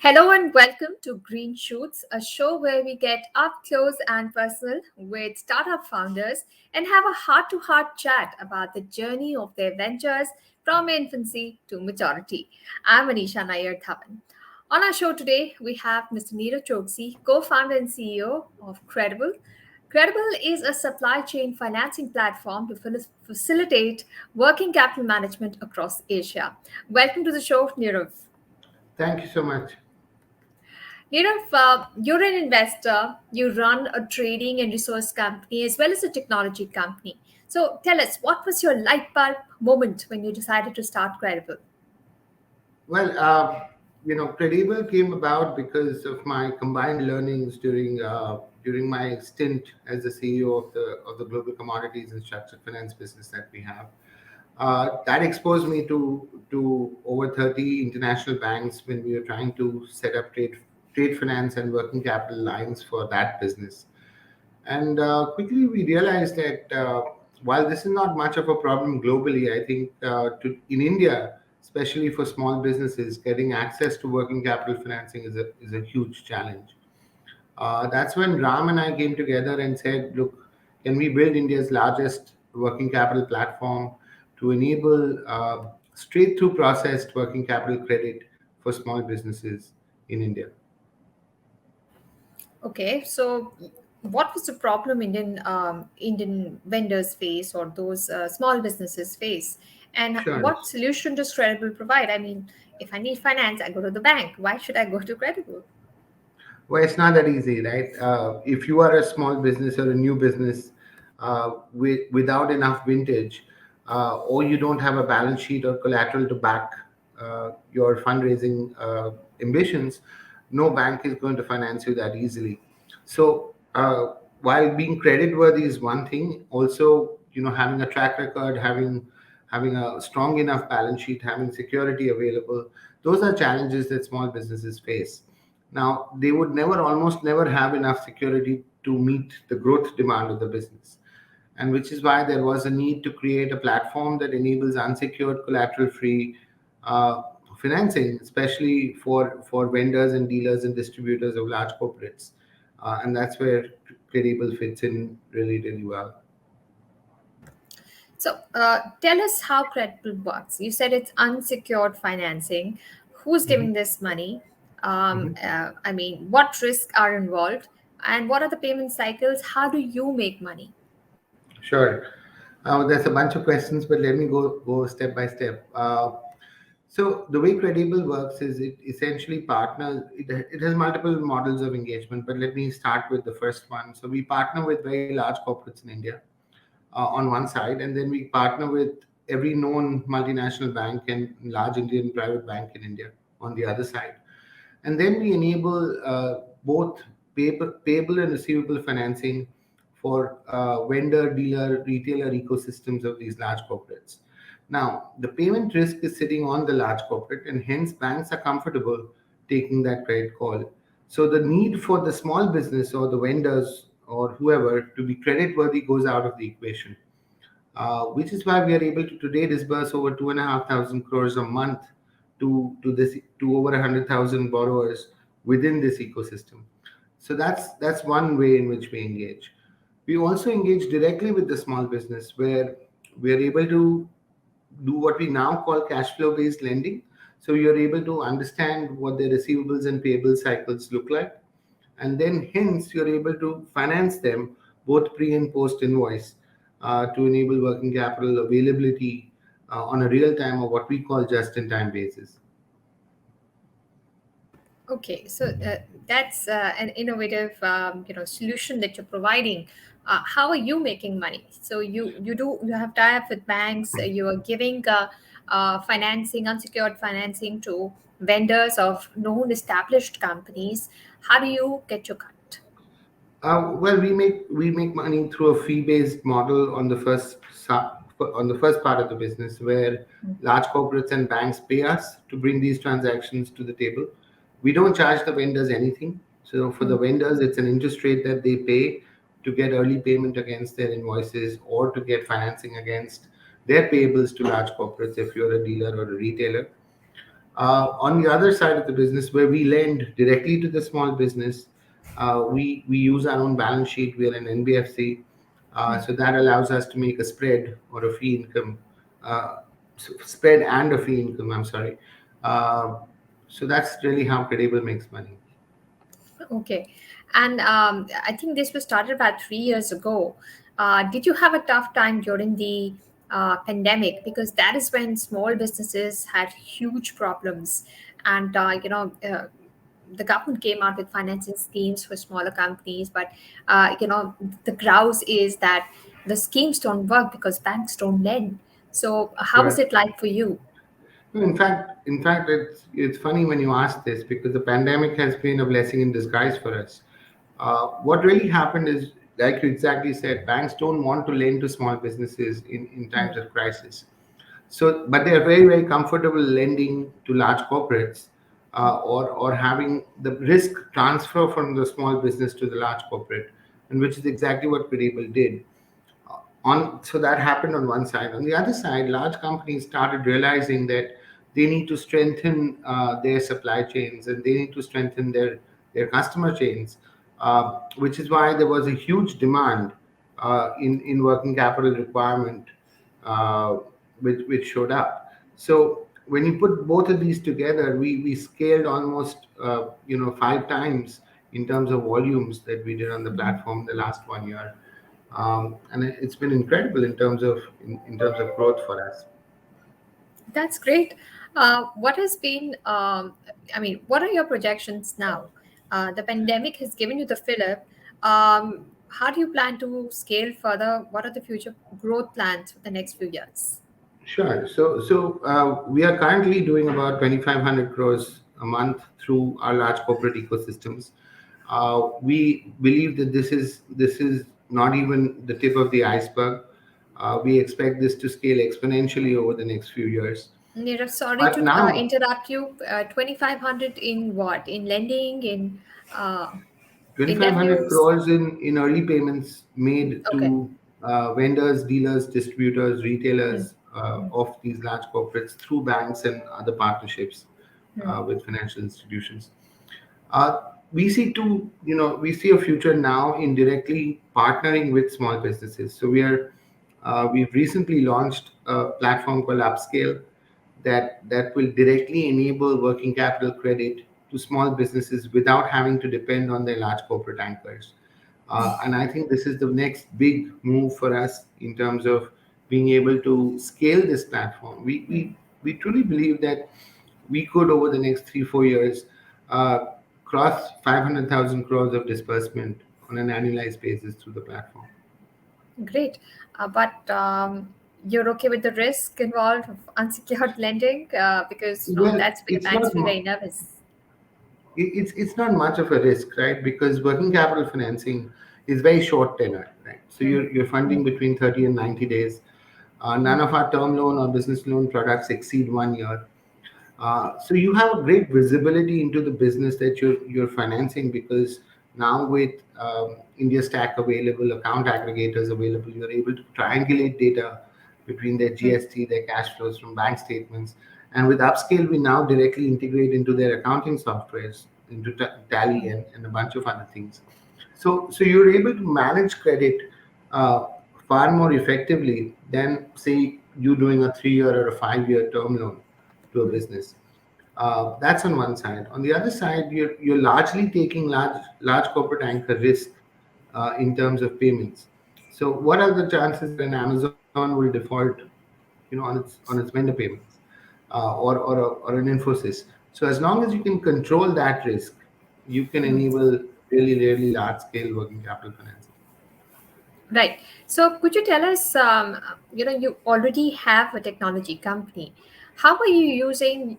Hello and welcome to Green Shoots, a show where we get up close and personal with startup founders and have a heart to heart chat about the journey of their ventures from infancy to maturity. I'm Anisha Nayar Dhawan. On our show today, we have Mr. Nirav Choksi, co founder and CEO of CredAble. CredAble is a supply chain financing platform to facilitate working capital management across Asia. Welcome to the show, Nirav. Thank you so much. You're an investor, you run a trading and resource company as well as a technology company. So tell us, what was your light bulb moment when you decided to start Credible? Well, CredAble came about because of my combined learnings during my stint as the CEO of the global commodities and structured finance business that we have. That exposed me to over 30 international banks when we were trying to set up trade finance and working capital lines for that business. And quickly we realized that while this is not much of a problem globally, I think in India, especially for small businesses, getting access to working capital financing is a huge challenge. That's when Ram and I came together and said, look, can we build India's largest working capital platform to enable straight through processed working capital credit for small businesses in India? Okay, so what was the problem Indian vendors face or those small businesses face, and Sure. what solution does Credible provide? I mean, if I need finance, I go to the bank. Why should I go to Credible? Well, it's not that easy, right? If you are a small business or a new business without enough vintage, or you don't have a balance sheet or collateral to back your fundraising ambitions, no bank is going to finance you that easily. So, while being credit worthy is one thing, also having a track record, having a strong enough balance sheet, having security available, those are challenges that small businesses face. Now, they would almost never have enough security to meet the growth demand of the business. And which is why there was a need to create a platform that enables unsecured, collateral free financing, especially for vendors and dealers and distributors of large corporates. And that's where CredAble fits in really, really well. So tell us how Credible works. You said it's unsecured financing. Who's Mhm. giving this money? Mhm. I mean, what risks are involved? And what are the payment cycles? How do you make money? Sure. There's a bunch of questions, but let me go step by step. So the way CredAble works is it essentially partners. It has multiple models of engagement, but let me start with the first one. So we partner with very large corporates in India on one side, and then we partner with every known multinational bank and large Indian private bank in India on the other side. And then we enable both payable and receivable financing for vendor, dealer, retailer ecosystems of these large corporates. Now, the payment risk is sitting on the large corporate, and hence banks are comfortable taking that credit call. So the need for the small business or the vendors or whoever to be credit worthy goes out of the equation, which is why we are able to today disburse over 2,500 crores a month to over 100,000 borrowers within this ecosystem. So that's one way in which we engage. We also engage directly with the small business, where we are able to do what we now call cash flow based lending. So you're able to understand what the receivables and payable cycles look like, and then hence you're able to finance them both pre and post invoice to enable working capital availability on a real time or what we call just in time basis. Okay, so that's an innovative, solution that you're providing. How are you making money? So you have tie up with banks. You are giving financing, unsecured financing to vendors of known established companies. How do you get your cut? Well, we make money through a fee based model on the first part of the business, where large corporates and banks pay us to bring these transactions to the table. We don't charge the vendors anything. So for the vendors, it's an interest rate that they pay to get early payment against their invoices or to get financing against their payables to large corporates if you're a dealer or a retailer. On the other side of the business, where we lend directly to the small business, we use our own balance sheet. We're an NBFC, so that allows us to make a spread or a fee income, uh, spread and a fee income. I'm sorry. Uh, so that's really how CredAble makes money. Okay. And I think this was started about 3 years ago. Did you have a tough time during the pandemic? Because that is when small businesses had huge problems. And, the government came out with financing schemes for smaller companies. But, the grouse is that the schemes don't work because banks don't lend. So, how was Correct. it like for you? No, in fact, it's funny when you ask this because the pandemic has been a blessing in disguise for us. What really happened is, like you exactly said, banks don't want to lend to small businesses in times of crisis. So, but they are very, very comfortable lending to large corporates, or having the risk transfer from the small business to the large corporate, and which is exactly what CredAble did. So that happened on one side. On the other side, large companies started realizing that they need to strengthen their supply chains, and they need to strengthen their customer chains, which is why there was a huge demand in working capital requirement, uh, which showed up. So when you put both of these together, we scaled almost 5 times in terms of volumes that we did on the platform the last 1 year, and it's been incredible in terms of growth for us. That's great. What has been, what are your projections now? The pandemic has given you the fillip. How do you plan to scale further? What are the future growth plans for the next few years? Sure. So we are currently doing about 2,500 crores a month through our large corporate ecosystems. We believe that this is not even the tip of the iceberg. We expect this to scale exponentially over the next few years. Nirav, sorry But to now, interrupt you. 2,500 in what? In lending, uh, in 2,500 revenues? crores in early payments made Okay. to vendors, dealers, distributors, Hmm. retailers Hmm. of these large corporates through banks and other partnerships Hmm. with financial institutions. Uh, we see a future now in directly partnering with small businesses. So we've recently launched a platform called Upscale that will directly enable working capital credit to small businesses without having to depend on their large corporate anchors. And I think this is the next big move for us in terms of being able to scale this platform. We truly believe that we could, over the next 3-4 years, uh, cross 500,000 crores of disbursement on an annualized basis through the platform. Great. But you're okay with the risk involved of unsecured lending? Because Well, that's where banks feel very nervous. it's not much of a risk, right? Because working capital financing is very short tenor, right? So Hmm. you're funding between 30 and 90 days. None of our term loan or business loan products exceed 1 year. So you have a great visibility into the business that you're financing, because now with India Stack available, account aggregators available, you're able to triangulate data between their Hmm. GST, their cash flows from bank statements, and with Upscale, we now directly integrate into their accounting softwares, into Tally and a bunch of other things. So you're able to manage credit uh, far more effectively than, say, you doing a 3 year or a 5 year term loan to a business. That's on one side. On the other side, you're largely taking large corporate anchor risk in terms of payments. So what are the chances that an Amazon will default, on its vendor payments, or an Infosys? So as long as you can control that risk, you can enable really, really large scale working capital financing. Right. So could you tell us, you already have a technology company. How are you using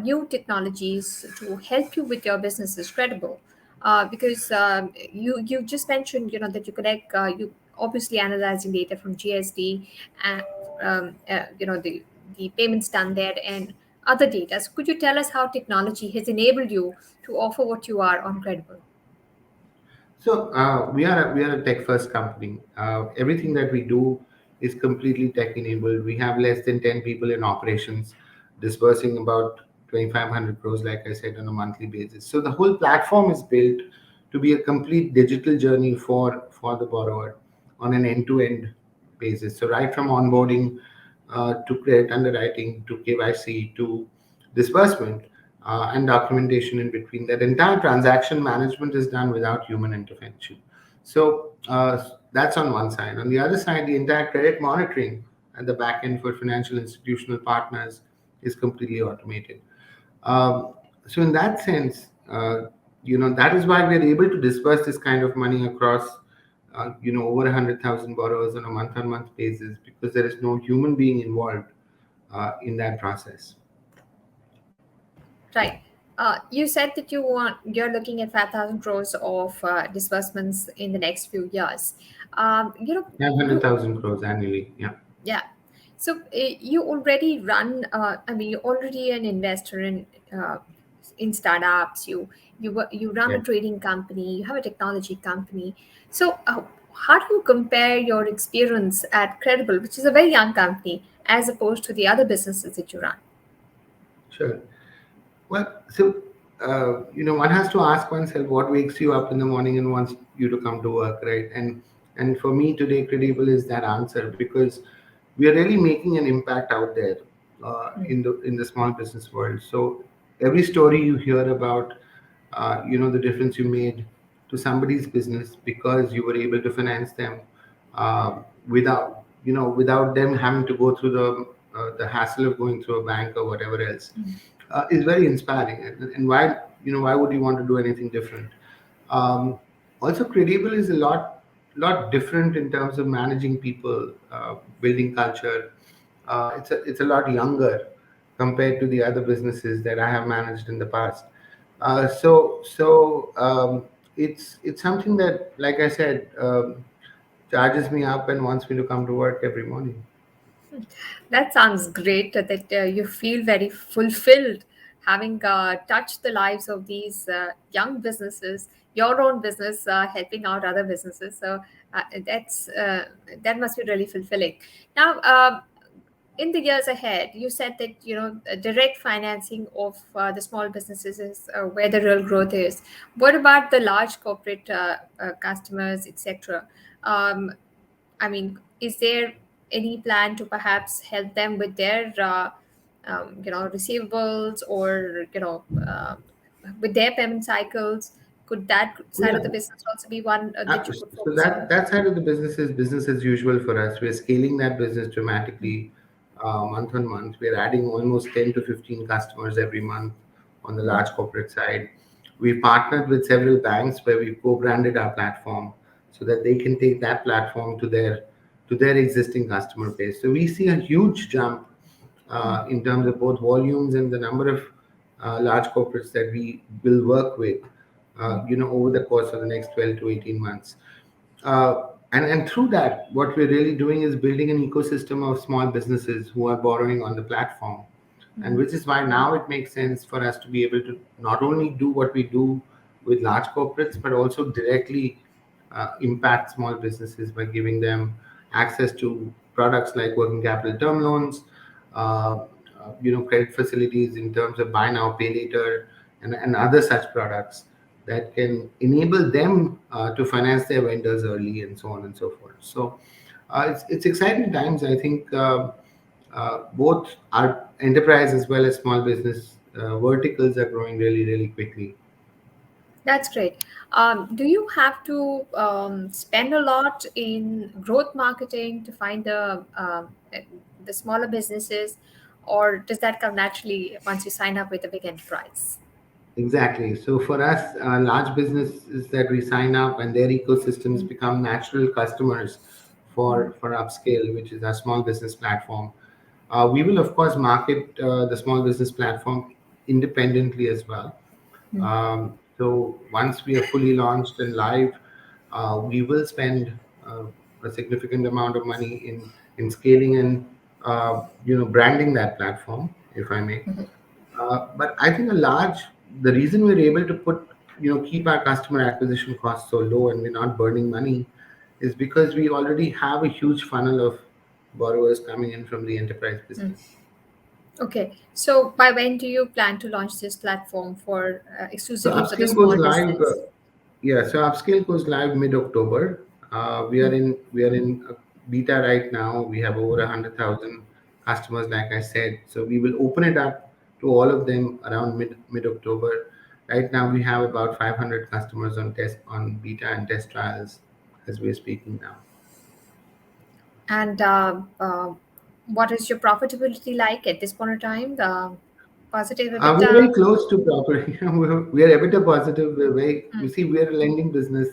new technologies to help you with your business is credible? Because you just mentioned, that you connect, you obviously analyzing data from GSD and, the payments done there and other data. So could you tell us how technology has enabled you to offer what you are on Credible? So we are a tech first company. Everything that we do is completely tech enabled. We have less than 10 people in operations, disbursing about 2,500 crores, like I said, on a monthly basis. So the whole platform is built to be a complete digital journey for the borrower on an end-to-end basis. So right from onboarding to credit underwriting to KYC to disbursement and documentation in between. That entire transaction management is done without human intervention. So that's on one side. On the other side, the entire credit monitoring at the back end for financial institutional partners is completely automated. So in that sense, that is why we are able to disburse this kind of money across, over 100,000 borrowers on a month-on-month basis because there is no human being involved in that process. Right. You said that you're looking at 5,000 crores of disbursements in the next few years. Do 500,000 crores annually. Yeah. Yeah. So you already you're already an investor in startups. You run a Yeah. trading company. You have a technology company. So how do you compare your experience at CredAble, which is a very young company, as opposed to the other businesses that you run? Sure. Well, so one has to ask oneself what wakes you up in the morning and wants you to come to work, right? And for me today, Credible is that answer because we are really making an impact out there in the small business world. So every story you hear about, the difference you made to somebody's business because you were able to finance them without them having to go through the hassle of going through a bank or whatever else is very inspiring. And why would you want to do anything different? Um, Also, Credible is a lot different in terms of managing people, building culture. It's a lot younger compared to the other businesses that I have managed in the past. So it's something that, like I said, charges me up and wants me to come to work every morning. That sounds great that you feel very fulfilled having touched the lives of these young businesses, your own business helping out other businesses. So uh, that's that must be really fulfilling. Now, in the years ahead, you said that direct financing of the small businesses is where the real growth is. What about the large corporate customers, etc.? Um, is there any plan to perhaps help them with their, receivables or with their payment cycles? Could that side of the Yeah. business also be one that you could So focus on? that side of the business is business as usual for us. We're scaling that business dramatically month on month. We're adding almost 10 to 15 customers every month on the large corporate side. We've partnered with several banks where we've co-branded our platform so that they can take that platform to their existing customer base. So we see a huge jump in terms of both volumes and the number of large corporates that we will work with, over the course of the next 12 to 18 months. And through that, what we're really doing is building an ecosystem of small businesses who are borrowing on the platform. And which is why now it makes sense for us to be able to not only do what we do with large corporates, but also directly impact small businesses by giving them access to products like working capital term loans, credit facilities in terms of buy now, pay later, and other such products that can enable them to finance their vendors early and so on and so forth. So it's exciting times. I think both our enterprise as well as small business verticals are growing really, really quickly. That's great. Do you have to spend a lot in growth marketing to find the smaller businesses, or does that come naturally once you sign up with a big enterprise? Exactly. So for us, large businesses that we sign up and their ecosystems become natural customers for Upscale, which is our small business platform. We will of course market the small business platform independently as well. So once we are fully launched and live, we will spend a significant amount of money in scaling and branding that platform, if I may. But I think the reason we're able to keep our customer acquisition costs so low and we're not burning money is because we already have a huge funnel of borrowers coming in from the enterprise business. Okay. So by when do you plan to launch this platform for So exclusively for the upscale goes small live. business? Yeah, so upscale goes live mid-October. We are in beta right now. We have over 100,000 customers, like I said. So we will open it up to all of them around mid-October. Right now, we have about 500 customers on beta and test trials as we're speaking now. And what is your profitability like at this point in time? The positive We're very EBITDA? close to proper. We are EBITDA positive. You see, we're a lending business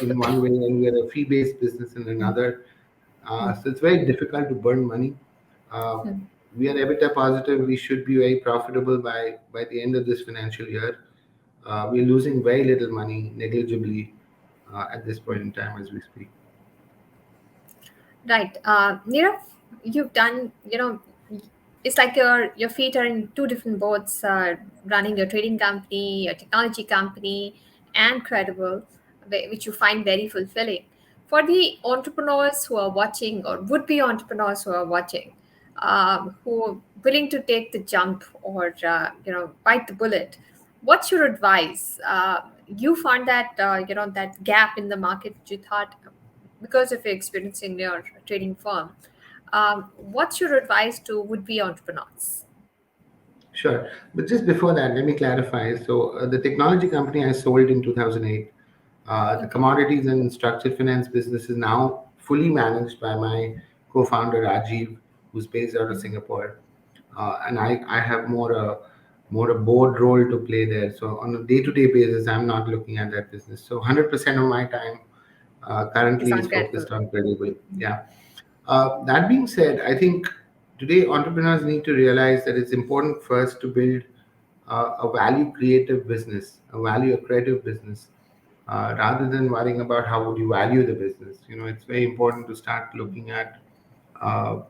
in one way, and we're a fee-based business in another. So it's very difficult to burn money. Uh, we are EBITDA positive. We should be very profitable by the end of this financial year. We're losing very little money, negligibly, at this point in time as we speak. Right. Nirav, you've done, it's like your feet are in two different boats, running your trading company, your technology company, and CredAble, which you find very fulfilling. For the entrepreneurs who are watching, or would be entrepreneurs who are watching, who are willing to take the jump or bite the bullet, what's your advice? You found that that gap in the market which you thought because of your experience in your trading firm. What's your advice to would-be entrepreneurs? Sure. But just before that, let me clarify. So, the technology company I sold in 2008, the Okay. commodities and structured finance business is now fully managed by my co-founder Rajiv, who's based out of Singapore, and I have more a board role to play there. So on a day-to-day basis, I'm not looking at that business. So 100% of my time It's currently is incredible. focused on CredAble. Yeah. That being said, I think today entrepreneurs need to realize that it's important first to build a value creative business, a value accretive business, rather than worrying about how would you value the business. It's very important to start looking at, uh,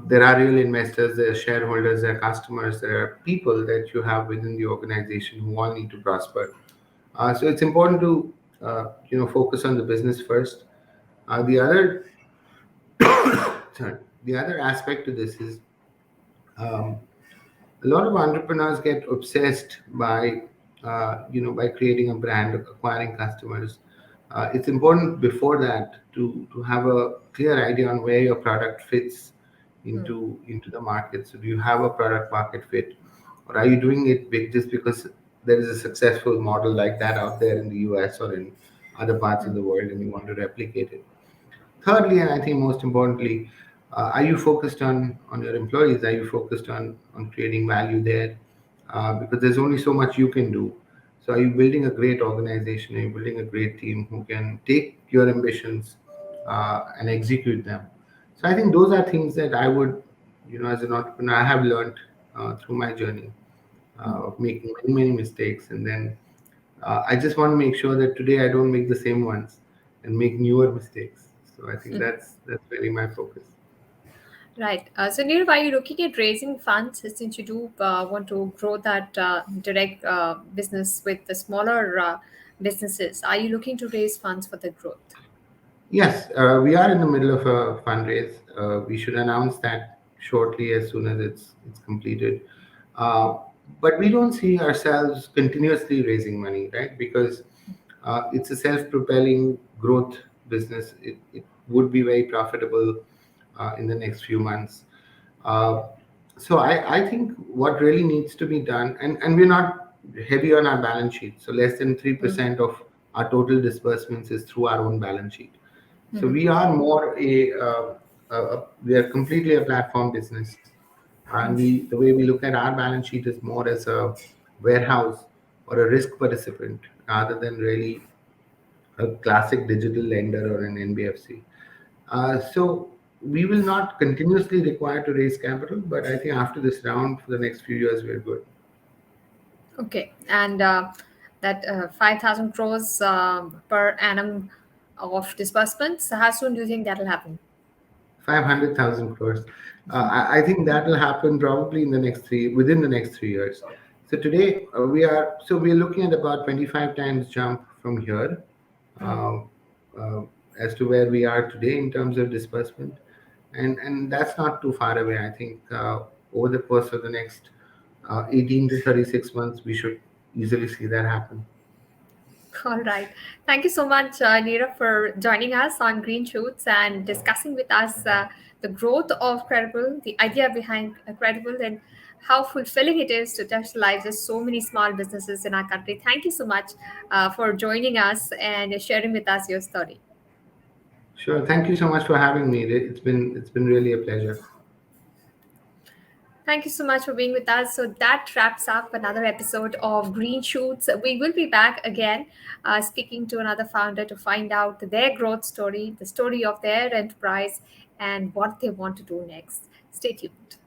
there are real investors, there are shareholders, there are customers, there are people that you have within the organization who all need to prosper. So it's important to, focus on the business first. The other sorry, the other aspect to this is, um, a lot of entrepreneurs get obsessed by creating a brand, acquiring customers. It's important before that to have a clear idea on where your product fits into the market. So do you have a product market fit, or are you doing it big just because there is a successful model like that out there in the US or in other parts of the world and you want to replicate it? Thirdly, and I think most importantly, are you focused on your employees? Are you focused on creating value there? Because there's only so much you can do. So, are you building a great organization? Are you building a great team who can take your ambitions and execute them? So, I think those are things that I would, as an entrepreneur, I have learned through my journey of making many, many mistakes, and then I just want to make sure that today I don't make the same ones and make newer mistakes. So I think that's really my focus. Right. So, Nirav, are you looking at raising funds since you do want to grow that direct business with the smaller businesses? Are you looking to raise funds for the growth? Yes, we are in the middle of a fundraise. We should announce that shortly as soon as it's completed. Uh, but we don't see ourselves continuously raising money, right? Because it's a self-propelling growth business. It would be very profitable in the next few months. Uh, so I think what really needs to be done, and we're not heavy on our balance sheet. So less than 3% of our total disbursements is through our own balance sheet. So we are more we are completely a platform business, and the way we look at our balance sheet is more as a warehouse or a risk participant rather than really a classic digital lender or an NBFC. So we will not continuously require to raise capital, but I think after this round for the next few years we're good. Okay. And that 5,000 crores per annum of disbursements, how soon do you think that'll happen? 500,000 crores. I think that will happen probably within the next 3 years. So today we're looking at about 25 times jump from here, uh, uh, as to where we are today in terms of disbursement, and that's not too far away. I think over the course of the next 18 to 36 months, we should easily see that happen. All right. Thank you so much, Nirav, for joining us on Green Shoots and discussing with us the growth of CredAble, the idea behind CredAble, and how fulfilling it is to touch the lives of so many small businesses in our country. Thank you so much for joining us and sharing with us your story. Sure. Thank you so much for having me. It's been really a pleasure. Thank you so much for being with us. So that wraps up another episode of Green Shoots. We will be back again speaking to another founder to find out their growth story, the story of their enterprise, and what they want to do next. Stay tuned.